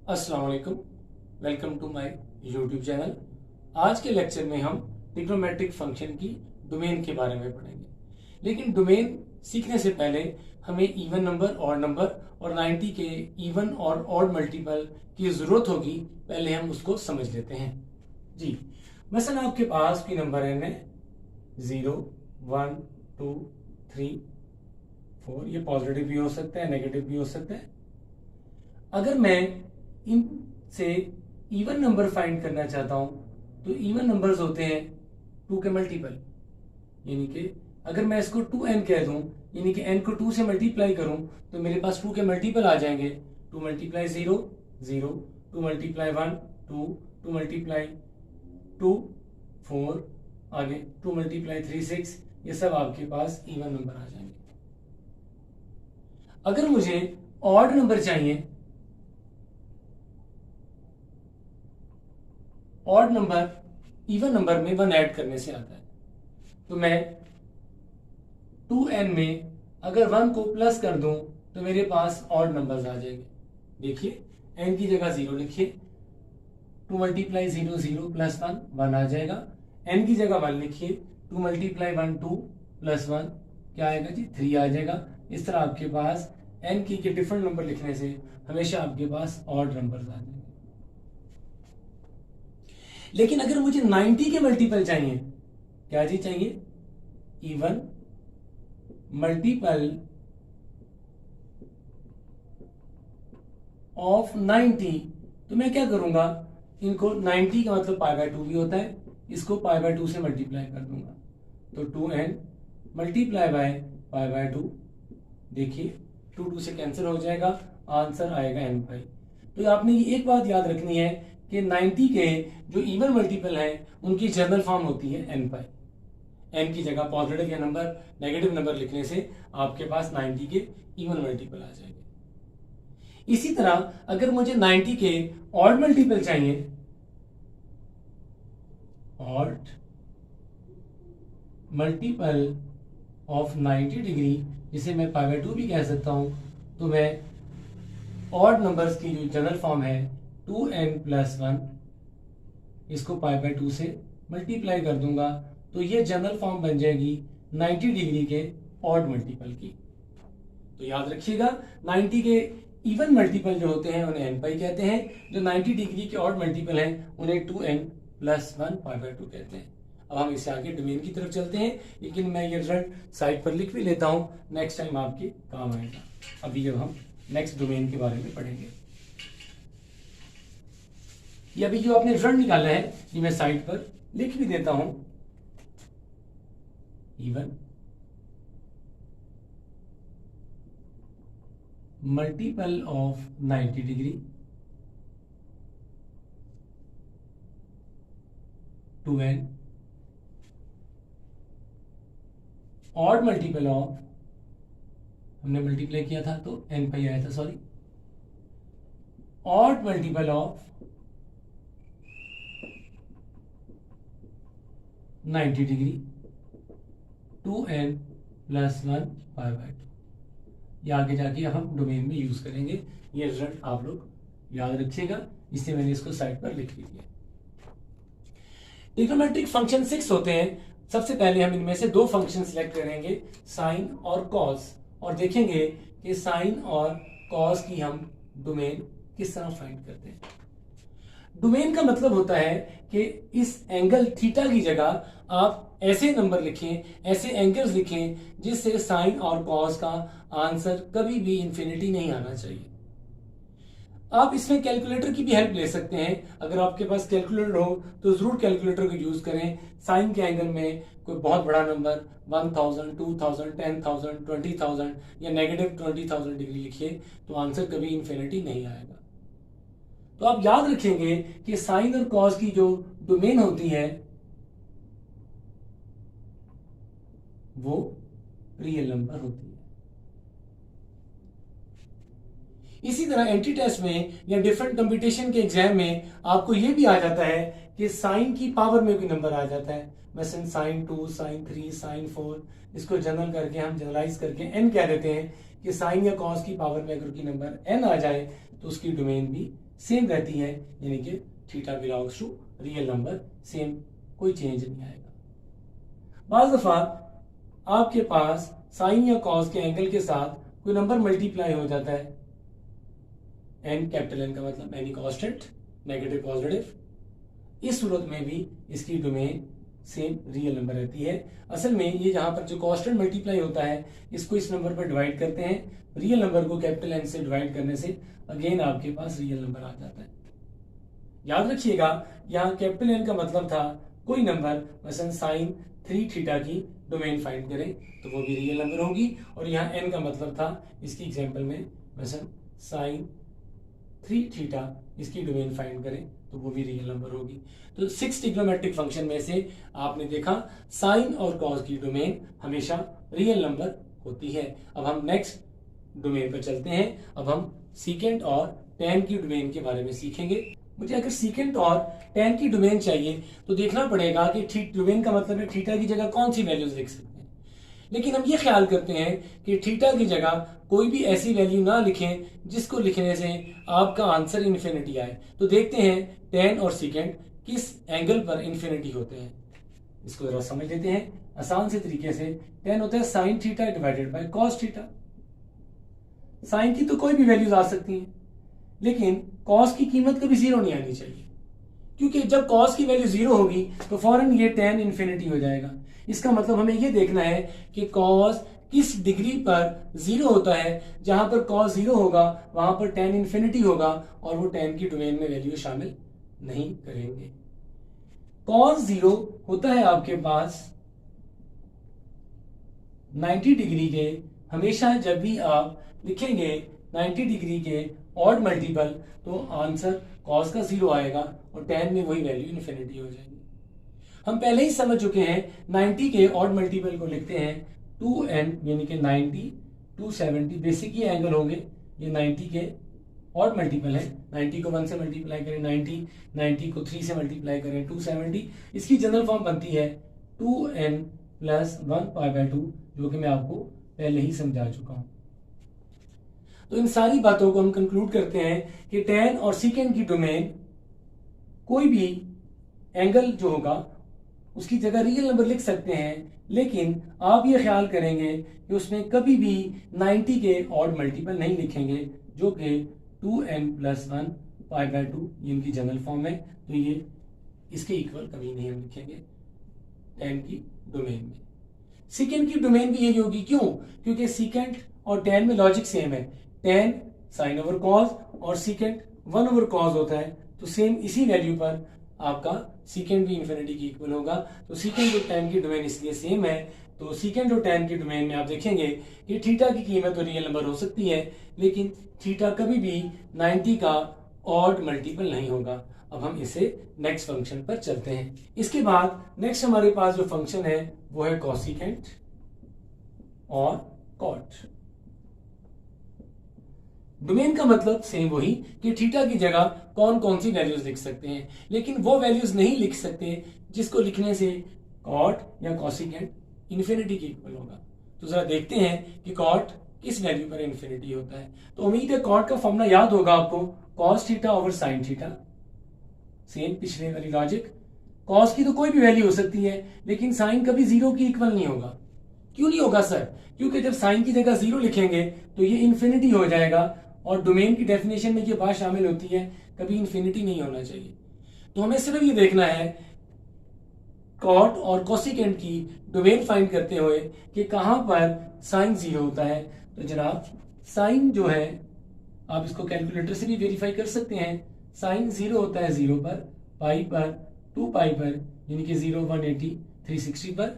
अस्सलाम वालेकुम, welcome to my YouTube channel. आज के लेक्चर में हम ट्रिग्नोमेट्रिक फंक्शन की डोमेन के बारे में पढ़ेंगे। लेकिन डोमेन सीखने से पहले हमें इवन नंबर, ऑड नंबर और 90 के इवन और ऑड मल्टीपल की ज़रूरत होगी। पहले हम उसको समझ लेते हैं। जी, मसलन आपके पास की नंबर है 0, 1, 2, 3, 4। ये पॉजिटिव भी हो सकता है, नेगेटिव भी हो सकता है। अगर मैं इनसे इवन नंबर फाइंड करना चाहता हूं तो इवन नंबर्स होते हैं 2 के मल्टीपल, यानी कि अगर मैं इसको 2n कह दूं, यानी कि n को 2 से मल्टीप्लाई करूं तो मेरे पास 2 के मल्टीपल आ जाएंगे। 2 मल्टीप्लाई 0, 0, 2 मल्टीप्लाई 1, 2, 2 मल्टीप्लाई 2, 4, आगे 2 मल्टीप्लाई 3, 6। ये सब आपके पास इवन नंबर आ जाएंगे। अगर मुझे ऑड नंबर चाहिए, ऑड नंबर इवन नंबर में 1 ऐड करने से आता है, तो मैं 2n में अगर 1 को प्लस कर दूं तो मेरे पास ऑड नंबर्स आ जाएंगे। देखिए, n की जगह 0 लिखिए, 2 मल्टीप्लाई 0, 0 प्लस 1, 1 आ जाएगा। n की जगह 1 लिखिए, 2 मल्टीप्लाई 1, 2 प्लस 1 क्या आएगा जी, 3 आ जाएगा। इस तरह आपके पास n की के डिफरेंट नंबर लिखने से हमेशा आपके पास ऑड नंबर्स आ जाएंगे। लेकिन अगर मुझे 90 के मल्टीपल चाहिए, क्या जी चाहिए, इवन मल्टीपल ऑफ 90, तो मैं क्या करूंगा, इनको 90 का मतलब π/2 भी होता है, इसको π/2 से मल्टीप्लाई कर दूंगा, तो 2n मल्टीप्लाई बाय π/2। देखिए 2 2 से कैंसिल हो जाएगा, आंसर आएगा n π। तो आपने ये एक बात याद रखनी है कि 90 के जो इवन मल्टीपल है उनकी जनरल फॉर्म होती है n π। n की जगह पॉजिटिव या नंबर, नेगेटिव नंबर लिखने से आपके पास 90 के इवन मल्टीपल आ जाएंगे। इसी तरह अगर मुझे 90 के ऑड मल्टीपल चाहिए, ऑड मल्टीपल ऑफ 90 डिग्री, जिसे मैं π/2 भी कह सकता हूं, तो मैं ऑड नंबर्स की जो जनरल फॉर्म है 2n + 1, इसको π/2 से मल्टीप्लाई कर दूंगा, तो ये जनरल फॉर्म बन जाएगी 90 डिग्री के ऑड मल्टीपल की। तो याद रखिएगा, 90 के इवन मल्टीपल जो होते हैं उन्हें n π कहते हैं, जो 90 डिग्री के ऑड मल्टीपल हैं उन्हें 2n + 1 π/2 कहते हैं। अब हम इससे आगे डोमेन की तरफ चलते हैं, लेकिन मैं ये रिजल्ट साइड पर लिख भी लेता हूं, नेक्स्ट टाइम आपके काम आएगा। अभी जब हम नेक्स्ट डोमेन के बारे में पढ़ेंगे, ये अभी जो आपने रिजल्ट निकाला है ये मैं साइड पर लिख भी देता हूं। Even multiple of 90 degree 2n, odd multiple of, हमने मल्टीप्लाई किया था तो n π आया था, sorry, odd multiple of 90 degree 2n + 1 π/2। ये आगे जाके हम डोमेन में यूज करेंगे। ये रिजल्ट आप लोग याद रखिएगा, इससे मैंने इसको साइड पर लिख दिया। ट्रिग्नोमेट्रिक फंक्शन 6 होते हैं। सबसे पहले हम इनमें से 2 फंक्शन सिलेक्ट करेंगे, साइन और कॉस, और देखेंगे कि साइन और कॉस की हम डोमेन किस तरह फाइंड करते हैं। डोमेन का मतलब होता है कि इस एंगल थीटा की जगह आप ऐसे नंबर लिखें, ऐसे एंगल्स लिखें जिससे साइन और कॉस का आंसर कभी भी इंफिनिटी नहीं आना चाहिए। आप इसमें कैलकुलेटर की भी हेल्प ले सकते हैं। अगर आपके पास कैलकुलेटर हो तो जरूर कैलकुलेटर को यूज करें। साइन के एंगल में कोई बहुत बड़ा नंबर 1000, 2000, 10,000, 20,000 या -20,000 डिग्री लिखिए तो आंसर कभी इंफिनिटी नहीं आएगा। तो आप याद रखेंगे कि साइन और कॉस की जो डोमेन होती है वो रियल नंबर होती है। इसी तरह एंट्री टेस्ट में या डिफरेंट कंपटीशन के एग्जाम में आपको यह भी आ जाता है कि साइन की पावर में भी नंबर आ जाता है, मसलन sin 2, sin 3, sin 4। इसको जनरल करके हम जनरलाइज करके n कह देते हैं कि साइन या कॉस की पावर में अगर कोई नंबर n आ जाए तो उसकी डोमेन भी सेम रहती है, यानी कि theta belongs to real number, same, कोई चेंज नहीं आएगा। बाज़ दफा आपके पास साइन या कॉस के एंगल के साथ कोई नंबर मल्टीप्लाई हो जाता है, एन, कैपिटल एन का मतलब एनी कांस्टेंट, नेगेटिव पॉजिटिव। इस सूरत में भी इसकी डोमेन सेम रियल नंबर रहती है। असल में ये जहां पर जो कांस्टेंट मल्टीप्लाई होता है इसको इस नंबर पर डिवाइड करते हैं, रियल नंबर को कैपिटल एन से डिवाइड करने से अगेन आपके पास रियल नंबर आ जाता है। याद रखिएगा, यहाँ कैपिटल एन का मतलब था कोई नंबर, मसलन साइन 3 थीटा की डोमेन फाइंड करें तो वो भी रियल नंबर होगी, और यहाँ एन का मतलब था इसकी एग्जांपल में मसलन साइन 3 थीटा, इसकी डोमेन फाइंड करें तो वो भी रियल नंबर होगी। तो 6 ट्रिग्नोमेट्रिक फंक्शन में से आपने देखा साइन और कॉस की डोमेन हमेशा रियल नंबर होती है। अब हम नेक्स्ट डोमेन पर चलते हैं। अब हम सीकेंट और टैन की डोमेन के बारे में सीखेंगे। मुझे अगर सीकेंट और टैन की डोमेन चाहिए तो देखना पड़ेगा कि डोमेन का मतलब है थीटा की जगह कौन सी वैल्यूज लिख सकते हैं, लेकिन हम ये ख्याल करते हैं कि थीटा की जगह कोई भी ऐसी वैल्यू ना लिखें जिसको लिखने से आपका आंसर इन्फिनिटी आए। तो देखते हैं टैन और सीकेंट किस एंगल पर इन्फिनिटी होते हैं, इसको जरा समझ लेते हैं आसान से तरीके से। टैन होता है sine theta divided by cos theta. Sine की तो कोई भी वैल्यूज आ सकती हैं, लेकिन कॉस की कीमत कभी जीरो नहीं आनी चाहिए, क्योंकि जब कॉस की वैल्यू जीरो होगी तो फौरन ये टैन इन्फिनिटी हो जाएगा। इसका मतलब हमें ये देखना है कि कॉस किस डिग्री पर जीरो होता है। जहां पर कॉस जीरो होगा वहां पर टैन इन्फिनिटी होगा, और वो टैन की डोमेन में वैल्यू शामिल नहीं करेंगे। कॉस जीरो होता है आपके पास 90 डिग्री के, हमेशा जब भी आप लिखेंगे 90 डिग्री के ऑड मल्टीपल तो आंसर कॉस का जीरो आएगा और टैन में वही वैल्यू इन्फिनिटी हो जाएगी। हम पहले ही समझ चुके हैं 90 के ऑड मल्टीपल को लिखते हैं 2n, यानी कि 90, 270 बेसिक ये एंगल होंगे। ये 90 के ऑड मल्टीपल है, 90 को 1 से मल्टीप्लाई करें 90 को 3 से मल्टीप्लाई करें 270। इसकी जनरल फॉर्म बनती है 2n प्लस 1/2, जो कि मैं आपको पहले ही समझा चुका हूं। तो इन सारी बातों को हम कंक्लूड करते हैं कि टैन और सीकेंट की डोमेन कोई भी एंगल जो होगा उसकी जगह रियल नंबर लिख सकते हैं, लेकिन आप ये ख्याल करेंगे कि उसमें कभी भी 90 के ऑड मल्टीपल नहीं लिखेंगे, जो कि 2n प्लस 1/2 इनकी जनरल फॉर्म है। तो ये इसके इक्वल कभी नहीं हम लिखेंगे टैन की डोमेन में। सीकेंट की डोमेन भी यही होगी, क्यों? क्योंकि सीकेंट और टैन में लॉजिक सेम है। टैन साइन ओवर कॉस और सीकेंट 1 ओवर कॉस होता है, तो सेम इसी वैल्यू पर आपका सीकेंट भी इन्फिनिटी की इक्वल होगा। तो सीकेंट और टैन की डोमेन इसलिए सेम है। तो सीकेंट और टैन की डोमेन में आप देखेंगे कि थीटा की कीमत तो रियल नंबर हो सकती है, लेकिन थीटा कभी भी 90 का ऑड मल्टीपल नहीं होगा। अब हम इसे नेक्स्ट फंक्शन पर चलते हैं। इसके बाद नेक्स्ट हमारे पास जो फंक्शन है वो है कोसिकेंट और कॉट। डोमेन का मतलब सेम वही कि थीटा की जगह कौन कौन सी वैल्यूज लिख सकते हैं, लेकिन वो वैल्यूज नहीं लिख सकते जिसको लिखने से कॉट या कोसिकेंट इन्फिनिटी की इक्वल होगा। तो जरा देखते हैं कि कॉट किस वैल्यू पर इन्फिनिटी होता है। तो उम्मीद है कॉट का फॉर्मूला याद होगा आपको, cos theta over sine theta. Same पिछले वाली लॉजिक, कॉस की तो कोई भी वैल्यू हो सकती है, लेकिन साइन कभी जीरो की इक्वल नहीं होगा। क्यों नहीं होगा सर? क्योंकि जब साइन की जगह जीरो लिखेंगे तो ये इन्फिनिटी हो जाएगा, और डोमेन की डेफिनेशन में ये बात शामिल होती है, कभी इन्फिनिटी नहीं होना चाहिए। तो हमें सिर्फ ये देखना है कॉट और कोसिकेंट की डोमेन फाइंड करते हुए कि कहां पर साइन जीरो होता है। तो जनाब साइन जो है, आप इसको कैलकुलेटर से भी वेरीफाई कर सकते हैं। साइन जीरो होता है 0 पर, पाई पर, 2 पाई पर, यानी कि 0, 180, 360 पर।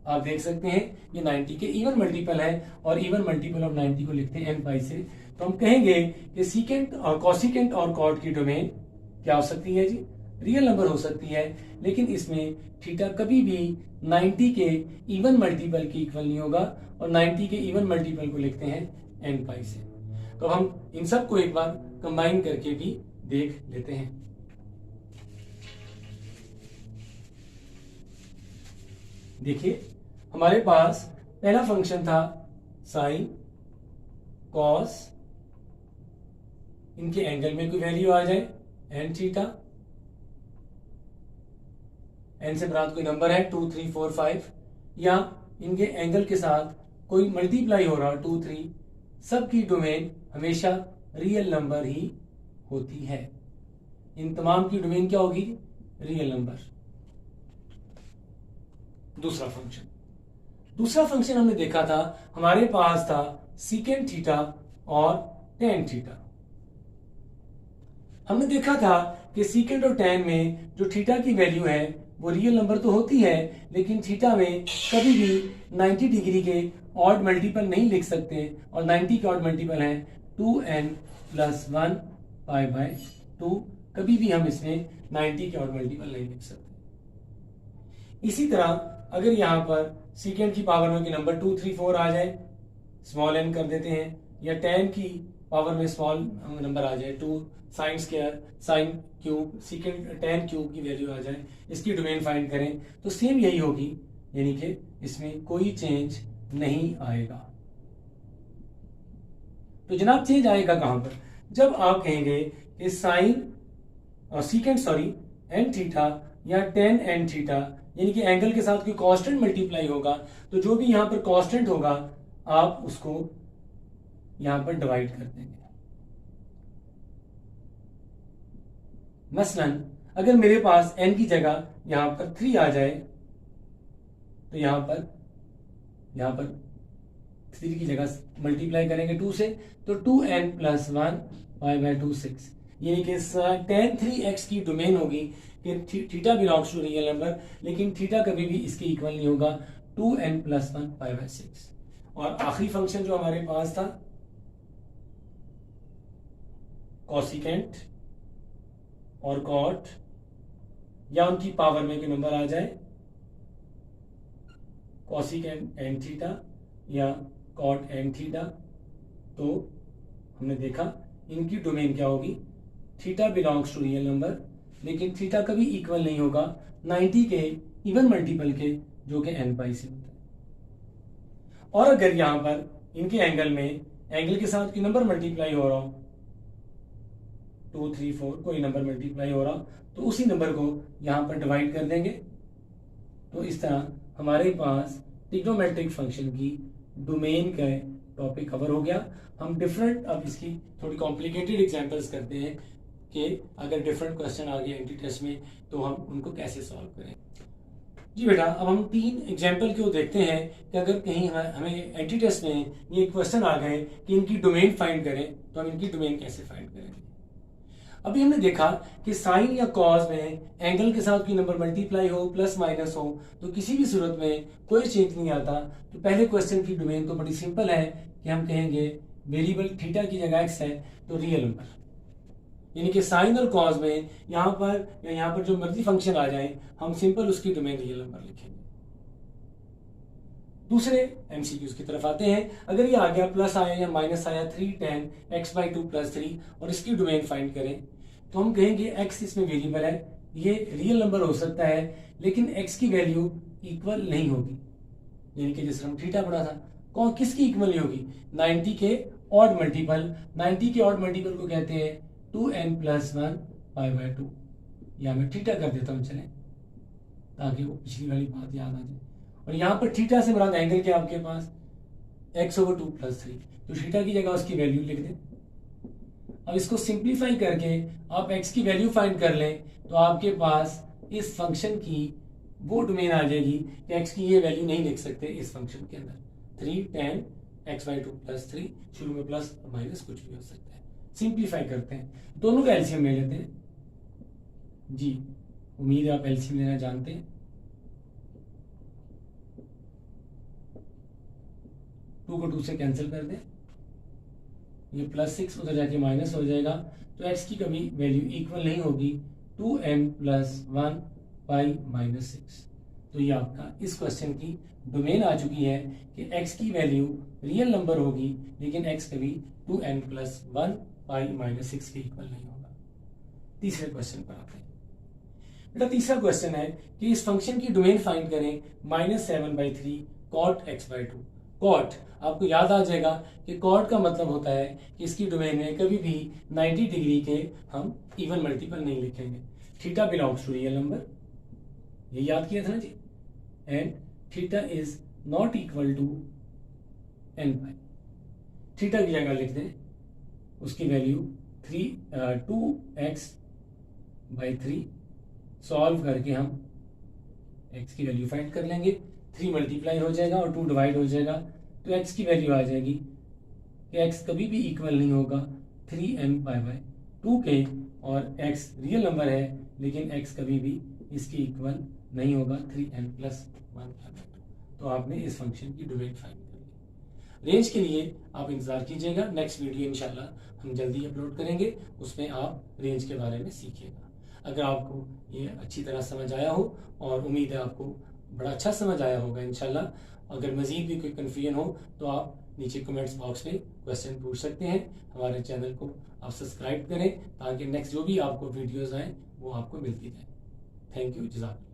आप देख सकते हैं ये 90 के इवन मल्टीपल है, और इवन मल्टीपल ऑफ 90 को लिखते हैं n पाई से। तो हम कहेंगे कि सीकेंट और कोसिकेंट और कॉट की डोमेन क्या हो सकती है जी? रियल नंबर हो सकती है, लेकिन इसमें थीटा कभी भी 90 के इवन मल्टीपल की इक्वल नहीं होगा, और 90 के इवन मल्टीपल को लिखते हैं n पाई से। तो हम इन सब को एक बार कंबाइन करके भी देख लेते हैं। देखिए हमारे पास पहला फंक्शन था साइन कॉस इनके एंगल में कोई वैल्यू आ जाए एन थीटा, एन से मुराद कोई नंबर है 2 3 4 5, या इनके एंगल के साथ कोई मल्टीप्लाई हो रहा 2 3, सबकी डोमेन हमेशा रियल नंबर ही होती है। इन तमाम की डोमेन क्या होगी? Real number. दूसरा फंक्शन हमने देखा था, हमारे पास था सीकेंट थीटा और टेन थीटा। हमने देखा था कि सीकेंट और टेन में जो थीटा की वैल्यू है वो रियल नंबर तो होती है, लेकिन थीटा में कभी भी 90 डिग्री के ऑड मल्टीपल नहीं लिख सकते, और 90 के ऑड मल्टीपल है 2n + 1 π/2। कभी भी हम इसमें 90 के ऑड मल्टीपल नहीं लिख सकते। इसी तरह अगर यहां पर सीकेंट की पावर में नंबर 2 3 4 आ जाए, स्मॉल n कर देते हैं, या टेन की पावर में स्मॉल नंबर आ जाए 2 sine square sine cube secant ten cube की वैल्यू आ जाए, इसकी डोमेन फाइंड करें तो सेम यही होगी, यानी कि इसमें कोई चेंज नहीं आएगा। तो जनाब चेंज आएगा कहां पर? जब आप कहेंगे कि साइन और सीकेंट एन थीटा या टेन एन थीटा, यानी कि एंगल के साथ कोई कांस्टेंट मल्टीप्लाई होगा, तो जो भी यहां पर कांस्टेंट होगा आप उसको यहां पर डिवाइड कर देंगे। मसलन अगर मेरे पास n की जगह यहां पर 3 आ जाए, तो यहां पर 3 की जगह मल्टीप्लाई करेंगे 2 से, तो 2n + 1 π/2 6, यानी कि tan 3x की डोमेन होगी कि theta belongs to real number, लेकिन थीटा कभी भी इसके इक्वल नहीं होगा 2n + 1 π/6। और आखिरी फंक्शन जो हमारे पास था कॉसिकेंट और कॉट, या उनकी पावर में कोई नंबर आ जाए कॉसिकेंट एन थीटा या कॉट एन थीटा, तो हमने देखा इनकी डोमेन क्या होगी? Theta belongs to real number, लेकिन थीटा कभी इक्वल नहीं होगा 90 के इवन मल्टीपल के, जो कि n पाई से होता है। और अगर यहां पर इनके एंगल के साथ कोई नंबर मल्टीप्लाई हो रहा हो, 2 3 4 कोई नंबर मल्टीप्लाई हो रहा, तो उसी नंबर को यहां पर डिवाइड कर देंगे। तो इस तरह हमारे पास ट्रिग्नोमेट्रिक फंक्शन की डोमेन का टॉपिक कवर हो गया। हम डिफरेंट, अब इसकी थोड़ी कॉम्प्लिकेटेड एग्जांपल्स करते हैं कि अगर डिफरेंट क्वेश्चन आ गए एंटी टेस्ट में तो हम उनको कैसे सॉल्व करें। जी बेटा, अब हम 3 एग्जाम्पल को देखते हैं कि अगर कहीं हमें एंटी टेस्ट में ये क्वेश्चन आ गए कि इनकी डोमेन फाइंड करें, तो हम इनकी डोमेन कैसे फाइंड करेंगे। अभी हमने देखा कि साइन या कॉस में एंगल के साथ कोई नंबर मल्टीप्लाई हो प्लस माइनस हो, तो किसी भी सूरत में कोई चेंज नहीं आता। तो पहले क्वेश्चन की डोमेन तो बड़ी सिंपल है कि हम कहेंगे वेरिएबल थीटा की जगह x है तो रियल नंबर, यानी कि साइन और कॉस में यहां पर जो मर्जी फंक्शन आ जाए हम सिंपल उसकी डोमेन रियल नंबर लिखेंगे। दूसरे एमसीक्यूज की तरफ आते हैं। अगर ये आ गया प्लस आया या माइनस आया 3 tan x/2 + 3 और इसकी डोमेन फाइंड करें, तो हम कहेंगे x इसमें वेरिएबल है, ये रियल नंबर हो सकता है, लेकिन x की वैल्यू इक्वल नहीं होगी, यानी कि जैसे हम थीटा पढ़ा था, कौन किसकी इक्वल नहीं होगी? 90 के ऑड मल्टीपल। 90 के ऑड मल्टीपल को कहते हैं 2n + 1 π/2, या मैं थीटा कर देता हूं, चले ताकि वो पिछली वाली बात याद आ जाए। और यहां पर थीटा से मुराद एंगल क्या आपके पास x/2 + 3, तो थीटा की जगह उसकी वैल्यू लिख दें। अब इसको सिंप्लीफाई करके आप x की वैल्यू फाइंड कर लें, तो आपके पास इस फंक्शन की वो डोमेन आ जाएगी कि x की ये वैल्यू नहीं लिख सकते इस फंक्शन के अंदर। 3 tan x/2 + 3, शुरू में प्लस माइनस कुछ भी हो सकता है। सिंप्लीफाई करते हैं, दोनों का एलसीएम ले लेते हैं। जी उम्मीद है आप एलसीएम लेना जानते हैं। 2 को 2 से कैंसिल कर दें, ये +6 उधर जाके माइनस हो जाएगा, तो x की कभी वैल्यू इक्वल नहीं होगी 2n + 1 π-6। तो ये आपका इस क्वेश्चन की डोमेन आ चुकी है कि x की वैल्यू रियल नंबर होगी, लेकिन x कभी 2n + 1 π-6 के इक्वल नहीं होगा। तीसरे क्वेश्चन पर आते हैं। बेटा तीसरा क्वेश्चन है कि इस फंक्शन की डोमेन फाइंड करें -7/3 cot x/2। कॉट, आपको याद आ जाएगा कि कॉट का मतलब होता है कि इसकी डोमेन में कभी भी 90 डिग्री के हम इवन मल्टीपल नहीं लिखेंगे। Theta belongs to real number, ये याद किया था ना जी, and theta is not equal to n pi. Theta की जगह लिख दें उसकी वैल्यू 2x/3, सॉल्व करके हम x की वैल्यू फाइंड कर लेंगे। 3 मल्टीप्लाई हो जाएगा और 2 डिवाइड हो जाएगा, तो x की वैल्यू आ जाएगी कि x कभी भी इक्वल नहीं होगा 3n/2 के, और x रियल नंबर है लेकिन x कभी भी इसके इक्वल नहीं होगा 3n+1। तो आपने इस फंक्शन की डोमेन फाइंड कर ली। रेंज के लिए आप इंतजार कीजिएगा, नेक्स्ट वीडियो इंशाल्लाह हम जल्दी अपलोड करेंगे, उसमें आप रेंज के बारे में सीखिएगा। अगर आपको ये अच्छी तरह समझ आया हो, और उम्मीद है आपको बड़ा अच्छा समझ आया होगा इंशाल्लाह, अगर मज़ीद भी कोई कन्फ्यूजन हो तो आप नीचे कमेंट्स बॉक्स में क्वेश्चन पूछ सकते हैं। हमारे चैनल को आप सब्सक्राइब करें ताकि नेक्स्ट जो भी आपको वीडियोज़ आएँ वो आपको मिलती जाए। थैंक यू, जज़ाकल्लाह।